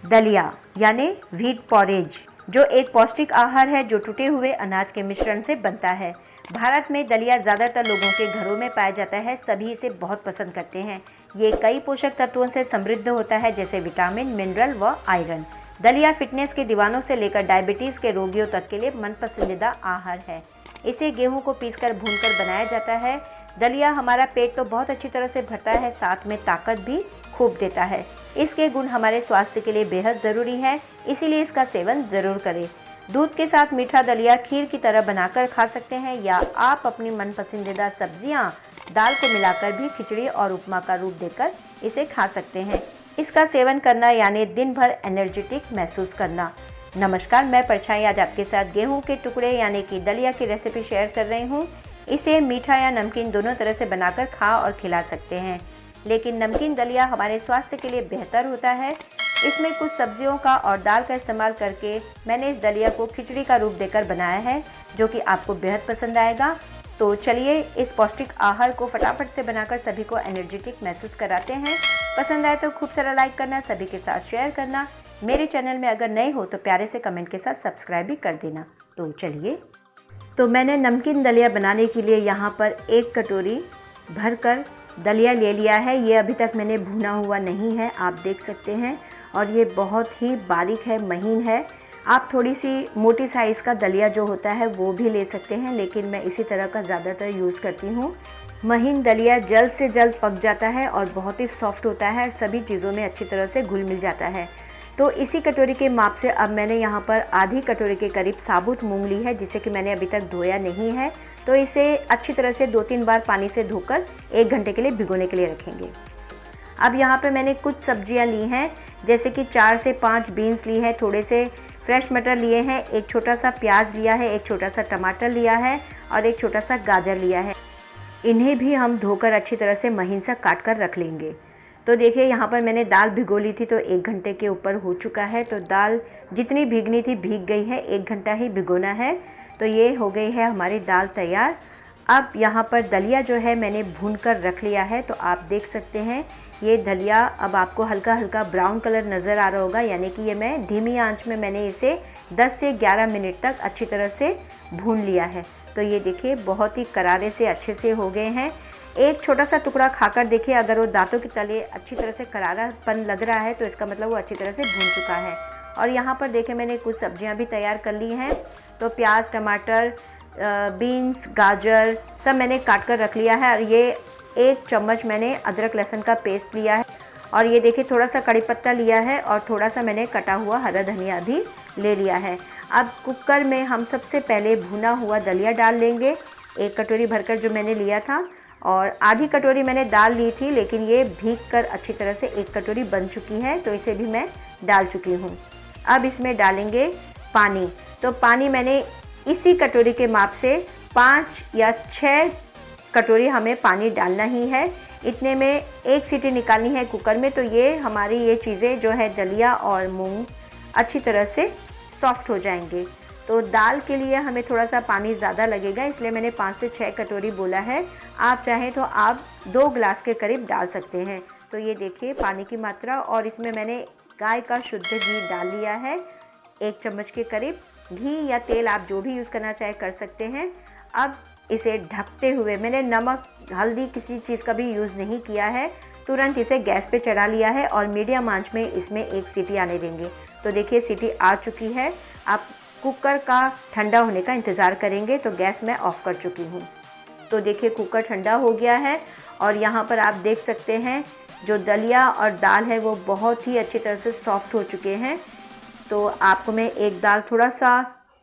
दलिया यानी wheat porridge, जो एक पौष्टिक आहार है जो टूटे हुए अनाज के मिश्रण से बनता है। भारत में दलिया ज़्यादातर लोगों के घरों में पाया जाता है, सभी इसे बहुत पसंद करते हैं। ये कई पोषक तत्वों से समृद्ध होता है, जैसे विटामिन, मिनरल व आयरन। दलिया फिटनेस के दीवानों से लेकर डायबिटीज़ के रोगियों तक के लिए मन पसंदीदा आहार है। इसे गेहूं को पीसकर भूनकर बनाया जाता है। दलिया हमारा पेट तो बहुत अच्छी तरह से भरता है, साथ में ताकत भी खूब देता है। इसके गुण हमारे स्वास्थ्य के लिए बेहद ज़रूरी है, इसीलिए इसका सेवन ज़रूर करें। दूध के साथ मीठा दलिया खीर की तरह बनाकर खा सकते हैं, या आप अपनी मन पसंदीदा सब्जियां, दाल को मिलाकर भी खिचड़ी और उपमा का रूप देकर इसे खा सकते हैं। इसका सेवन करना यानी दिन भर एनर्जेटिक महसूस करना। नमस्कार, मैं परछाई आज आपके साथ गेहूं के टुकड़े यानी कि दलिया की रेसिपी शेयर कर रही हूं। इसे मीठा या नमकीन दोनों तरह से बनाकर खा और खिला सकते हैं, लेकिन नमकीन दलिया हमारे स्वास्थ्य के लिए बेहतर होता है। इसमें कुछ सब्जियों का और दाल का इस्तेमाल करके मैंने इस दलिया को खिचड़ी का रूप देकर बनाया है, जो कि आपको बेहद पसंद आएगा। तो चलिए इस पौष्टिक आहार को फटाफट से बनाकर सभी को एनर्जेटिक महसूस कराते हैं। पसंद आए तो खूब सारा लाइक करना, सभी के साथ शेयर करना। मेरे चैनल में अगर नए हो तो प्यारे से कमेंट के साथ सब्सक्राइब भी कर देना। तो चलिए, तो मैंने नमकीन दलिया बनाने के लिए यहाँ पर 1 कटोरी भरकर दलिया ले लिया है। ये अभी तक मैंने भुना हुआ नहीं है, आप देख सकते हैं, और ये बहुत ही बारीक है, महीन है। आप थोड़ी सी मोटी साइज़ का दलिया जो होता है वो भी ले सकते हैं, लेकिन मैं इसी तरह का ज़्यादातर यूज़ करती हूँ। महीन दलिया जल्द से जल्द पक जाता है और बहुत ही सॉफ्ट होता है, सभी चीज़ों में अच्छी तरह से घुल मिल जाता है। तो इसी कटोरी के माप से अब मैंने यहाँ पर आधी कटोरी के करीब साबुत मूंग ली है, जिसे कि मैंने अभी तक धोया नहीं है। तो इसे अच्छी तरह से 2-3 बार पानी से धोकर 1 घंटे के लिए भिगोने के लिए रखेंगे। अब यहाँ पे मैंने कुछ सब्जियाँ ली हैं, जैसे कि 4 से 5 बीन्स ली है, थोड़े से फ्रेश मटर लिए हैं, एक छोटा सा प्याज लिया है, एक छोटा सा टमाटर लिया है और एक छोटा सा गाजर लिया है। इन्हें भी हम धोकर अच्छी तरह से महीन सा काट कर रख लेंगे। तो देखिए, यहाँ पर मैंने दाल भिगो ली थी, तो 1 घंटे के ऊपर हो चुका है। तो दाल जितनी भीगनी थी भीग गई है, 1 घंटा ही भिगोना है। तो ये हो गई है हमारी दाल तैयार। अब यहाँ पर दलिया जो है मैंने भून कर रख लिया है। तो आप देख सकते हैं ये दलिया अब आपको हल्का हल्का ब्राउन कलर नज़र आ रहा होगा, यानी कि ये मैं धीमी आंच में मैंने इसे 10 से 11 मिनट तक अच्छी तरह से भून लिया है। तो ये देखिए बहुत ही करारे से अच्छे से हो गए हैं। एक छोटा सा टुकड़ा खाकर देखिए, अगर वो दांतों के तले अच्छी तरह से करारापन लग रहा है तो इसका मतलब वो अच्छी तरह से भून चुका है। और यहाँ पर देखिए मैंने कुछ सब्जियाँ भी तैयार कर ली हैं। तो प्याज, टमाटर, बीन्स, गाजर सब मैंने काट कर रख लिया है। और ये 1 चम्मच मैंने अदरक लहसुन का पेस्ट लिया है। और ये देखिए थोड़ा सा कड़ी पत्ता लिया है और थोड़ा सा मैंने कटा हुआ हरा धनिया भी ले लिया है। अब कुकर में हम सबसे पहले भुना हुआ दलिया डाल लेंगे, 1 कटोरी भरकर जो मैंने लिया था। और आधी कटोरी मैंने दाल ली थी, लेकिन ये भीग कर अच्छी तरह से 1 कटोरी बन चुकी है, तो इसे भी मैं डाल चुकी हूँ। अब इसमें डालेंगे पानी। तो पानी मैंने इसी कटोरी के माप से 5 या 6 कटोरी हमें पानी डालना ही है। इतने में 1 सीटी निकालनी है कुकर में। तो ये हमारी ये चीज़ें जो है दलिया और मूंग अच्छी तरह से सॉफ्ट हो जाएंगे। तो दाल के लिए हमें थोड़ा सा पानी ज़्यादा लगेगा, इसलिए मैंने 5 से 6 कटोरी बोला है। आप चाहें तो आप 2 गिलास के करीब डाल सकते हैं। तो ये देखिए पानी की मात्रा, और इसमें मैंने गाय का शुद्ध घी डाल लिया है 1 चम्मच के करीब। घी या तेल आप जो भी यूज़ करना चाहे कर सकते हैं। अब इसे ढकते हुए, मैंने नमक, हल्दी किसी चीज़ का भी यूज़ नहीं किया है, तुरंत इसे गैस पे चढ़ा लिया है और मीडियम आंच में इसमें 1 सीटी आने देंगे। तो देखिए सीटी आ चुकी है। आप कुकर का ठंडा होने का इंतज़ार करेंगे। तो गैस मैं ऑफ़ कर चुकी हूँ। तो देखिए कुकर ठंडा हो गया है और यहाँ पर आप देख सकते हैं जो दलिया और दाल है वो बहुत ही अच्छी तरह से सॉफ्ट हो चुके हैं। तो आपको मैं एक दाल थोड़ा सा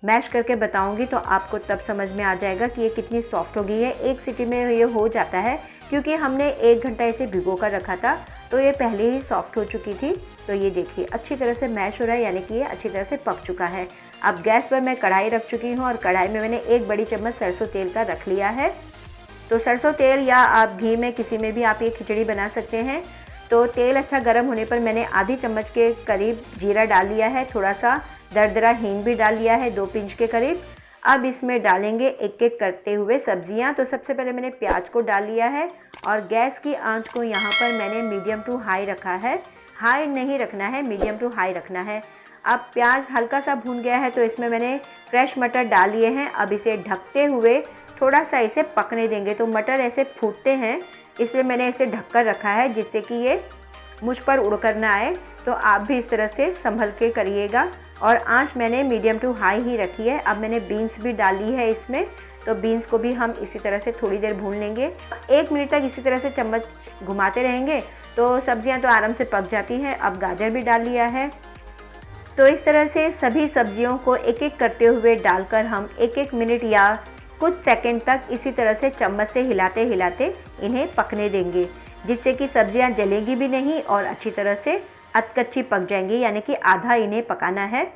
मैश करके बताऊंगी, तो आपको तब समझ में आ जाएगा कि ये कितनी सॉफ्ट हो गई है। 1 सीटी में ये हो जाता है, क्योंकि हमने 1 घंटा इसे भिगो कर रखा था, तो ये पहले ही सॉफ्ट हो चुकी थी। तो ये देखिए अच्छी तरह से मैश हो रहा है, यानी कि ये अच्छी तरह से पक चुका है। अब गैस पर मैं कढ़ाई रख चुकी हूँ और कढ़ाई में मैंने 1 बड़ी चम्मच सरसों तेल का रख लिया है। तो सरसों तेल या आप घी में किसी में भी आप ये खिचड़ी बना सकते हैं। तो तेल अच्छा गर्म होने पर मैंने आधी चम्मच के करीब जीरा डाल लिया है, थोड़ा सा दरदरा हींग भी डाल लिया है 2 पिंच के करीब। अब इसमें डालेंगे एक एक करते हुए सब्जियां। तो सबसे पहले मैंने प्याज को डाल लिया है और गैस की आंच को यहाँ पर मैंने मीडियम टू हाई रखा है। हाई नहीं रखना है, मीडियम टू हाई रखना है। अब प्याज हल्का सा भून गया है तो इसमें मैंने फ्रेश मटर डाल लिए हैं। अब इसे ढकते हुए थोड़ा सा इसे पकने देंगे। तो मटर ऐसे फूटते हैं, इसलिए मैंने इसे ढककर रखा है जिससे कि ये मुझ पर उड़ कर ना आए। तो आप भी इस तरह से संभल के करिएगा। और आंच मैंने मीडियम टू हाई ही रखी है। अब मैंने बीन्स भी डाली है इसमें, तो बीन्स को भी हम इसी तरह से थोड़ी देर भून लेंगे। 1 मिनट तक इसी तरह से चम्मच घुमाते रहेंगे तो सब्जियां तो आराम से पक जाती हैं। अब गाजर भी डाल लिया है। तो इस तरह से सभी सब्जियों को एक एक करते हुए डालकर हम 1-1 मिनट या कुछ सेकंड तक इसी तरह से चम्मच से हिलाते हिलाते इन्हें पकने देंगे, जिससे कि सब्जियां जलेंगी भी नहीं और अच्छी तरह से अधकच्ची पक जाएंगी, यानी कि आधा इन्हें पकाना है।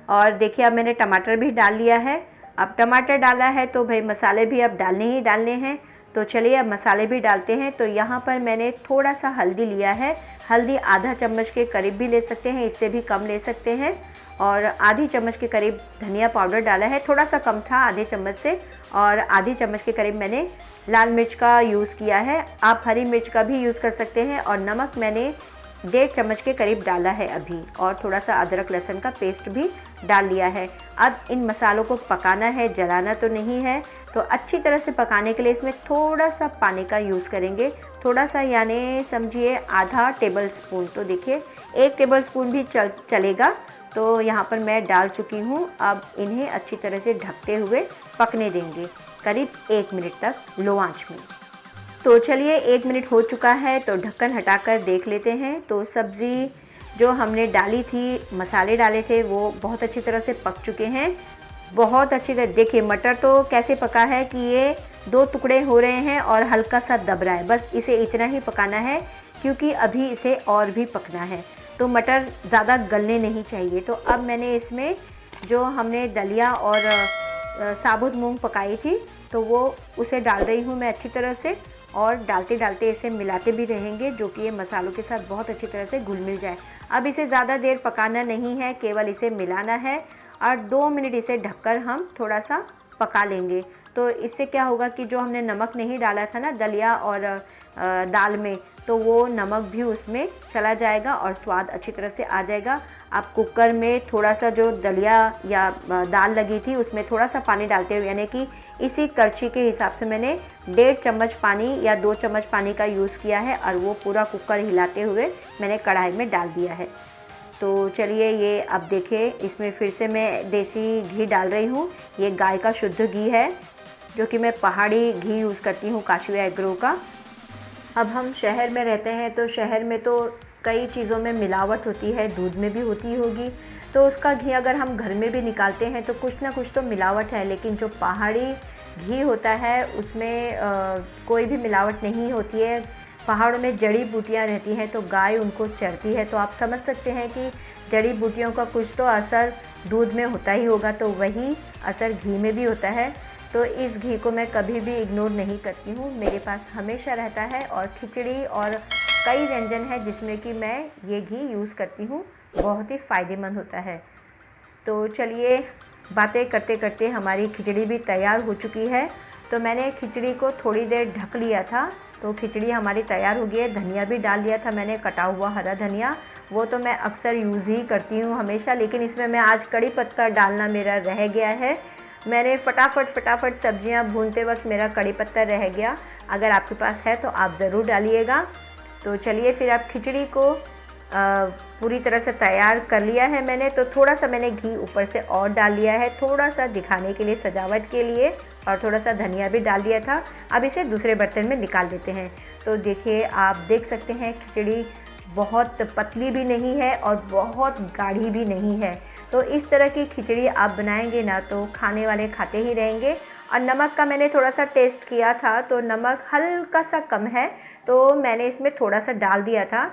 और देखिए अब मैंने टमाटर भी डाल लिया है। अब टमाटर डाला है तो भाई मसाले भी अब डालने ही डालने हैं। तो चलिए अब मसाले भी डालते हैं। तो यहाँ पर मैंने थोड़ा सा हल्दी लिया है। हल्दी आधा चम्मच के करीब भी ले सकते हैं, इससे भी कम ले सकते हैं। और आधी चम्मच के करीब धनिया पाउडर डाला है, थोड़ा सा कम था आधे चम्मच से। और आधी चम्मच के करीब मैंने लाल मिर्च का यूज़ किया है, आप हरी मिर्च का भी यूज़ कर सकते हैं। और नमक मैंने 1.5 चम्मच के करीब डाला है अभी। और थोड़ा सा अदरक लहसुन का पेस्ट भी डाल लिया है। अब इन मसालों को पकाना है, जलाना तो नहीं है। तो अच्छी तरह से पकाने के लिए इसमें थोड़ा सा पानी का यूज़ करेंगे, थोड़ा सा यानी समझिए आधा टेबल स्पून। तो देखिए 1 टेबल स्पून भी चलेगा। तो यहाँ पर मैं डाल चुकी हूँ। अब इन्हें अच्छी तरह से ढकते हुए पकने देंगे करीब 1 मिनट तक लो आंच में। तो चलिए 1 मिनट हो चुका है, तो ढक्कन हटाकर देख लेते हैं। तो सब्ज़ी जो हमने डाली थी, मसाले डाले थे, वो बहुत अच्छी तरह से पक चुके हैं। बहुत अच्छी तरह देखिए मटर तो कैसे पका है कि ये 2 टुकड़े हो रहे हैं और हल्का सा दब रहा है। बस इसे इतना ही पकाना है क्योंकि अभी इसे और भी पकना है। तो मटर ज़्यादा गलने नहीं चाहिए। तो अब मैंने इसमें जो हमने दलिया और साबुत मूंग पकाई थी तो वो उसे डाल रही हूँ मैं अच्छी तरह से। और डालते डालते इसे मिलाते भी रहेंगे, जो कि ये मसालों के साथ बहुत अच्छी तरह से घुल मिल जाए। अब इसे ज़्यादा देर पकाना नहीं है, केवल इसे मिलाना है और 2 मिनट इसे ढककर हम थोड़ा सा पका लेंगे। तो इससे क्या होगा कि जो हमने नमक नहीं डाला था ना दलिया और दाल में, तो वो नमक भी उसमें चला जाएगा और स्वाद अच्छी तरह से आ जाएगा। आप कुकर में थोड़ा सा जो दलिया या दाल लगी थी उसमें थोड़ा सा पानी डालते हुए, यानी कि इसी करछी के हिसाब से मैंने 1.5 चम्मच पानी या 2 चम्मच पानी का यूज़ किया है और वो पूरा कुकर हिलाते हुए मैंने कढ़ाई में डाल दिया है। तो चलिए ये अब देखिए इसमें फिर से मैं देसी घी डाल रही हूँ। ये गाय का शुद्ध घी है, जो कि मैं पहाड़ी घी यूज़ करती हूँ काशीवा एग्रो का। अब हम शहर में रहते हैं तो शहर में तो कई चीज़ों में मिलावट होती है, दूध में भी होती होगी। तो उसका घी अगर हम घर में भी निकालते हैं तो कुछ ना कुछ तो मिलावट है, लेकिन जो पहाड़ी घी होता है उसमें कोई भी मिलावट नहीं होती है। पहाड़ों में जड़ी बूटियाँ रहती हैं तो गाय उनको चरती है, तो आप समझ सकते हैं कि जड़ी बूटियों का कुछ तो असर दूध में होता ही होगा, तो वही असर घी में भी होता है। तो इस घी को मैं कभी भी इग्नोर नहीं करती हूँ, मेरे पास हमेशा रहता है। और खिचड़ी और कई व्यंजन है जिसमें कि मैं ये घी यूज़ करती हूँ, बहुत ही फ़ायदेमंद होता है। तो चलिए बातें करते करते हमारी खिचड़ी भी तैयार हो चुकी है। तो मैंने खिचड़ी को थोड़ी देर ढक लिया था, तो खिचड़ी हमारी तैयार हो गई है। धनिया भी डाल लिया था मैंने, कटा हुआ हरा धनिया, वो तो मैं अक्सर यूज़ ही करती हूँ हमेशा, लेकिन इसमें मैं आज कड़ी पत्ता डालना मेरा रह गया है। मैंने फटाफट सब्जियां भूनते वक्त मेरा कड़ी पत्ता रह गया। अगर आपके पास है तो आप ज़रूर डालिएगा। तो चलिए फिर आप खिचड़ी को पूरी तरह से तैयार कर लिया है मैंने, तो थोड़ा सा मैंने घी ऊपर से और डाल लिया है, थोड़ा सा दिखाने के लिए, सजावट के लिए, और थोड़ा सा धनिया भी डाल दिया था। अब इसे दूसरे बर्तन में निकाल देते हैं। तो देखिए आप देख सकते हैं खिचड़ी बहुत पतली भी नहीं है और बहुत गाढ़ी भी नहीं है। तो इस तरह की खिचड़ी आप बनाएंगे ना तो खाने वाले खाते ही रहेंगे। और नमक का मैंने थोड़ा सा टेस्ट किया था तो नमक हल्का सा कम है, तो मैंने इसमें थोड़ा सा डाल दिया था।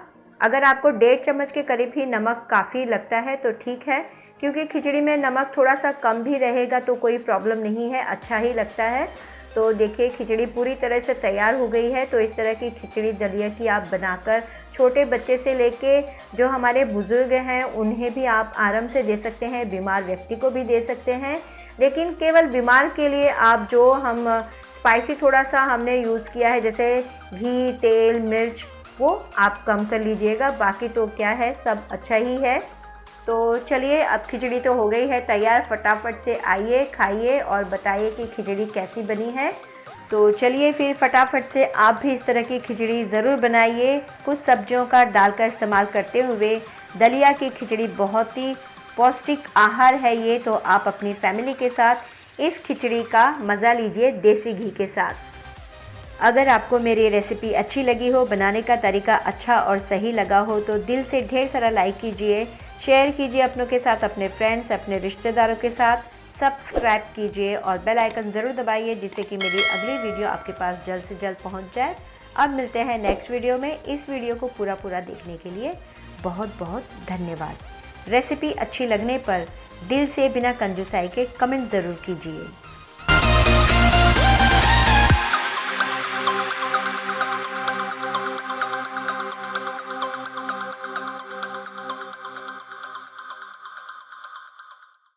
अगर आपको 1.5 चम्मच के करीब ही नमक काफ़ी लगता है तो ठीक है, क्योंकि खिचड़ी में नमक थोड़ा सा कम भी रहेगा तो कोई प्रॉब्लम नहीं है, अच्छा ही लगता है। तो देखिए खिचड़ी पूरी तरह से तैयार हो गई है। तो इस तरह की खिचड़ी दलिया की आप बनाकर छोटे बच्चे से लेके जो हमारे बुज़ुर्ग हैं उन्हें भी आप आराम से दे सकते हैं, बीमार व्यक्ति को भी दे सकते हैं। लेकिन केवल बीमार के लिए आप जो हम स्पाइसी थोड़ा सा हमने यूज़ किया है, जैसे घी, तेल, मिर्च वो आप कम कर लीजिएगा। बाकी तो क्या है, सब अच्छा ही है। तो चलिए, अब खिचड़ी तो हो गई है तैयार। फटाफट से आइए, खाइए और बताइए कि खिचड़ी कैसी बनी है। तो चलिए फिर फटाफट से आप भी इस तरह की खिचड़ी ज़रूर बनाइए। कुछ सब्जियों का डालकर इस्तेमाल करते हुए दलिया की खिचड़ी बहुत ही पौष्टिक आहार है ये। तो आप अपनी फैमिली के साथ इस खिचड़ी का मज़ा लीजिए देसी घी के साथ। अगर आपको मेरी रेसिपी अच्छी लगी हो, बनाने का तरीका अच्छा और सही लगा हो तो दिल से ढेर सारा लाइक कीजिए, शेयर कीजिए अपनों के साथ, अपने फ्रेंड्स, अपने रिश्तेदारों के साथ। सब्सक्राइब कीजिए और बेल आइकन ज़रूर दबाइए जिससे कि मेरी अगली वीडियो आपके पास जल्द से जल्द पहुंच जाए। अब मिलते हैं नेक्स्ट वीडियो में। इस वीडियो को पूरा देखने के लिए बहुत बहुत धन्यवाद। रेसिपी अच्छी लगने पर दिल से बिना कंजूसाई के कमेंट ज़रूर कीजिए।